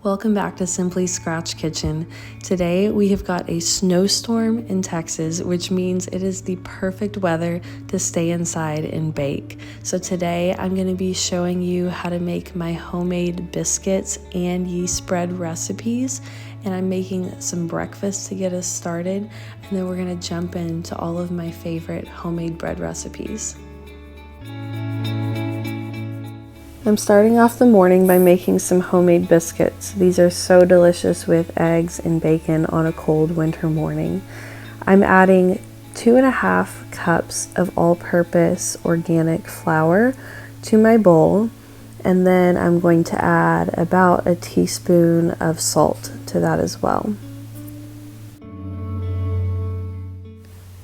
Welcome back to Simply Scratch Kitchen. Today we have got a snowstorm in Texas, which means it is the perfect weather to stay inside and bake. So today I'm going to be showing you how to make my homemade biscuits and yeast bread recipes, and I'm making some breakfast to get us started, and then we're going to jump into all of my favorite homemade bread recipes. I'm starting off the morning by making some homemade biscuits. These are so delicious with eggs and bacon on a cold winter morning. I'm adding 2.5 cups of all-purpose organic flour to my bowl, and then I'm going to add about a teaspoon of salt to that as well.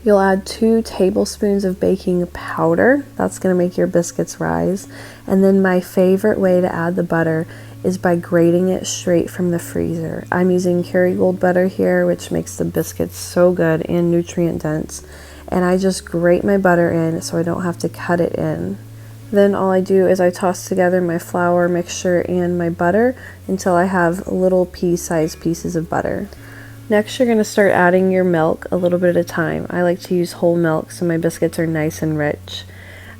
You'll add 2 tablespoons of baking powder. That's going to make your biscuits rise. And then my favorite way to add the butter is by grating it straight from the freezer. I'm using Kerrygold butter here, which makes the biscuits so good and nutrient dense. And I just grate my butter in so I don't have to cut it in. Then all I do is I toss together my flour mixture and my butter until I have little pea-sized pieces of butter. Next, you're going to start adding your milk a little bit at a time. I like to use whole milk so my biscuits are nice and rich.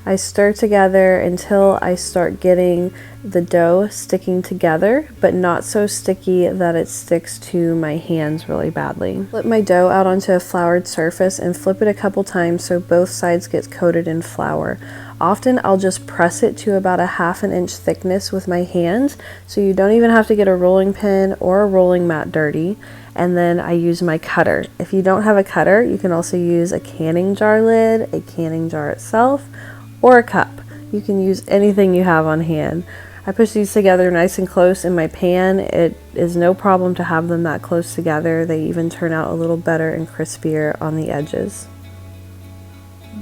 I stir together until I start getting the dough sticking together, but not so sticky that it sticks to my hands really badly. Flip my dough out onto a floured surface and flip it a couple times so both sides get coated in flour. Often I'll just press it to about a 1/2 inch thickness with my hands, so you don't even have to get a rolling pin or a rolling mat dirty. And then I use my cutter. If you don't have a cutter, you can also use a canning jar lid, a canning jar itself, or a cup. You can use anything you have on hand. I push these together nice and close in my pan. It is no problem to have them that close together. They even turn out a little better and crispier on the edges.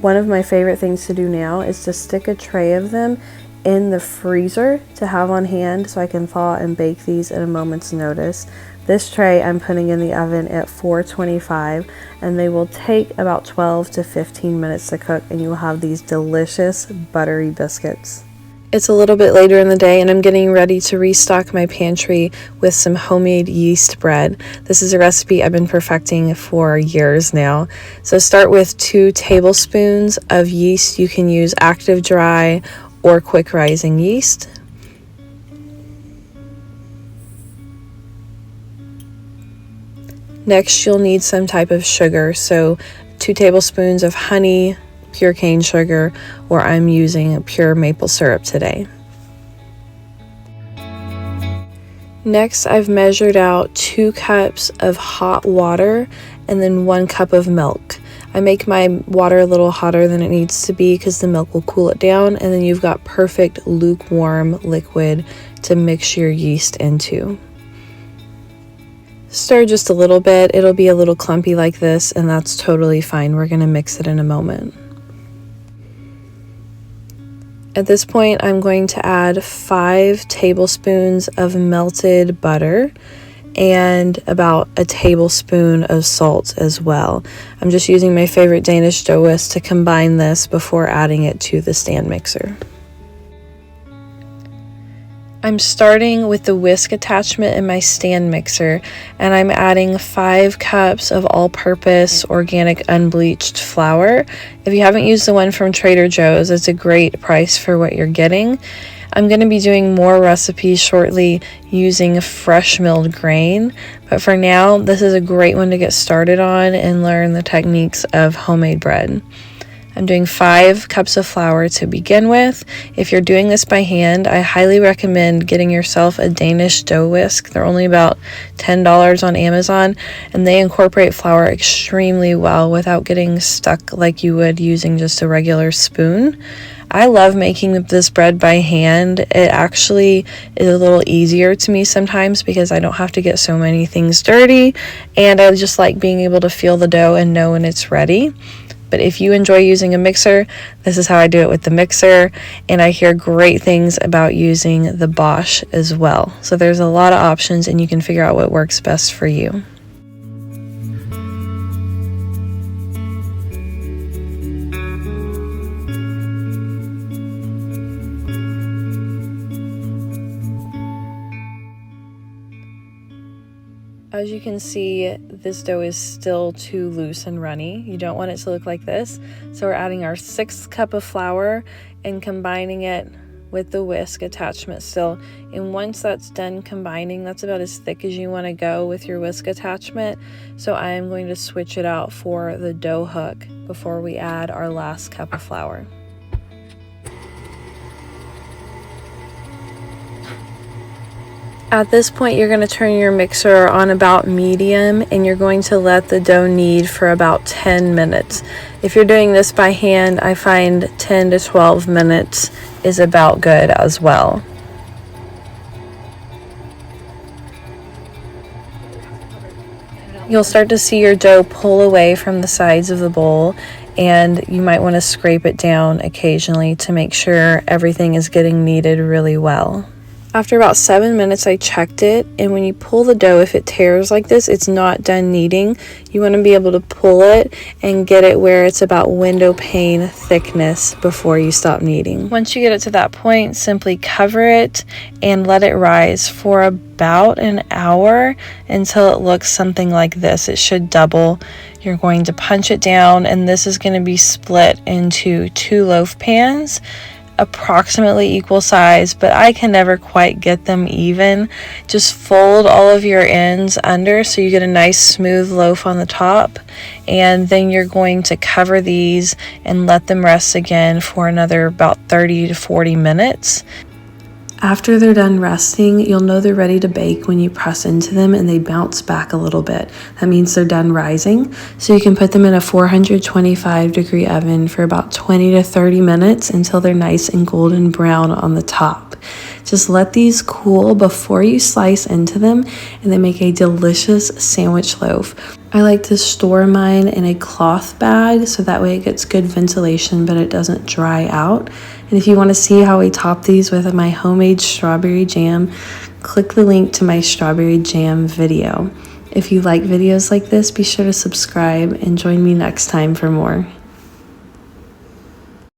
One of my favorite things to do now is to stick a tray of them in the freezer to have on hand so I can thaw and bake these at a moment's notice. This tray I'm putting in the oven at 425, and they will take about 12 to 15 minutes to cook, and you will have these delicious buttery biscuits. It's a little bit later in the day, and I'm getting ready to restock my pantry with some homemade yeast bread. This is a recipe I've been perfecting for years now. So start with 2 tablespoons of yeast. You can use active dry or quick rising yeast. Next, you'll need some type of sugar, so 2 tablespoons of honey, pure cane sugar, or I'm using pure maple syrup today. Next, I've measured out 2 cups of hot water and then 1 cup of milk. I make my water a little hotter than it needs to be because the milk will cool it down, and then you've got perfect lukewarm liquid to mix your yeast into. Stir just a little bit. It'll be a little clumpy like this, and that's totally fine. We're going to mix it in a moment. At this point, I'm going to add 5 tablespoons of melted butter and about a tablespoon of salt as well. I'm just using my favorite Danish dough whisk to combine this before adding it to the stand mixer. I'm starting with the whisk attachment in my stand mixer, and I'm adding 5 cups of all-purpose organic unbleached flour. If you haven't used the one from Trader Joe's, it's a great price for what you're getting. I'm going to be doing more recipes shortly using fresh milled grain, but for now, this is a great one to get started on and learn the techniques of homemade bread. I'm doing 5 cups of flour to begin with. If you're doing this by hand, I highly recommend getting yourself a Danish dough whisk. They're only about $10 on Amazon, and they incorporate flour extremely well without getting stuck like you would using just a regular spoon. I love making this bread by hand. It actually is a little easier to me sometimes because I don't have to get so many things dirty, and I just like being able to feel the dough and know when it's ready. But if you enjoy using a mixer, this is how I do it with the mixer, and I hear great things about using the Bosch as well. So there's a lot of options, and you can figure out what works best for you. As you can see, this dough is still too loose and runny. You don't want it to look like this. So we're adding our 1/6 cup of flour and combining it with the whisk attachment still. And once that's done combining, that's about as thick as you want to go with your whisk attachment. So I am going to switch it out for the dough hook before we add our last cup of flour. At this point, you're going to turn your mixer on about medium, and you're going to let the dough knead for about 10 minutes. If you're doing this by hand, I find 10 to 12 minutes is about good as well. You'll start to see your dough pull away from the sides of the bowl, and you might want to scrape it down occasionally to make sure everything is getting kneaded really well. After about 7 minutes, I checked it, and when you pull the dough, if it tears like this, it's not done kneading. You want to be able to pull it and get it where it's about window pane thickness before you stop kneading. Once you get it to that point, simply cover it and let it rise for about an hour until it looks something like this. It should double. You're going to punch it down, and this is going to be split into 2 loaf pans, approximately equal size, but I can never quite get them even. Just fold all of your ends under so you get a nice smooth loaf on the top, and then you're going to cover these and let them rest again for another about 30 to 40 minutes. After they're done resting, you'll know they're ready to bake when you press into them and they bounce back a little bit. That means they're done rising. So you can put them in a 425-degree oven for about 20 to 30 minutes until they're nice and golden brown on the top. Just let these cool before you slice into them, and they make a delicious sandwich loaf. I like to store mine in a cloth bag so that way it gets good ventilation but it doesn't dry out. And if you want to see how we top these with my homemade strawberry jam, click the link to my strawberry jam video. If you like videos like this, be sure to subscribe and join me next time for more.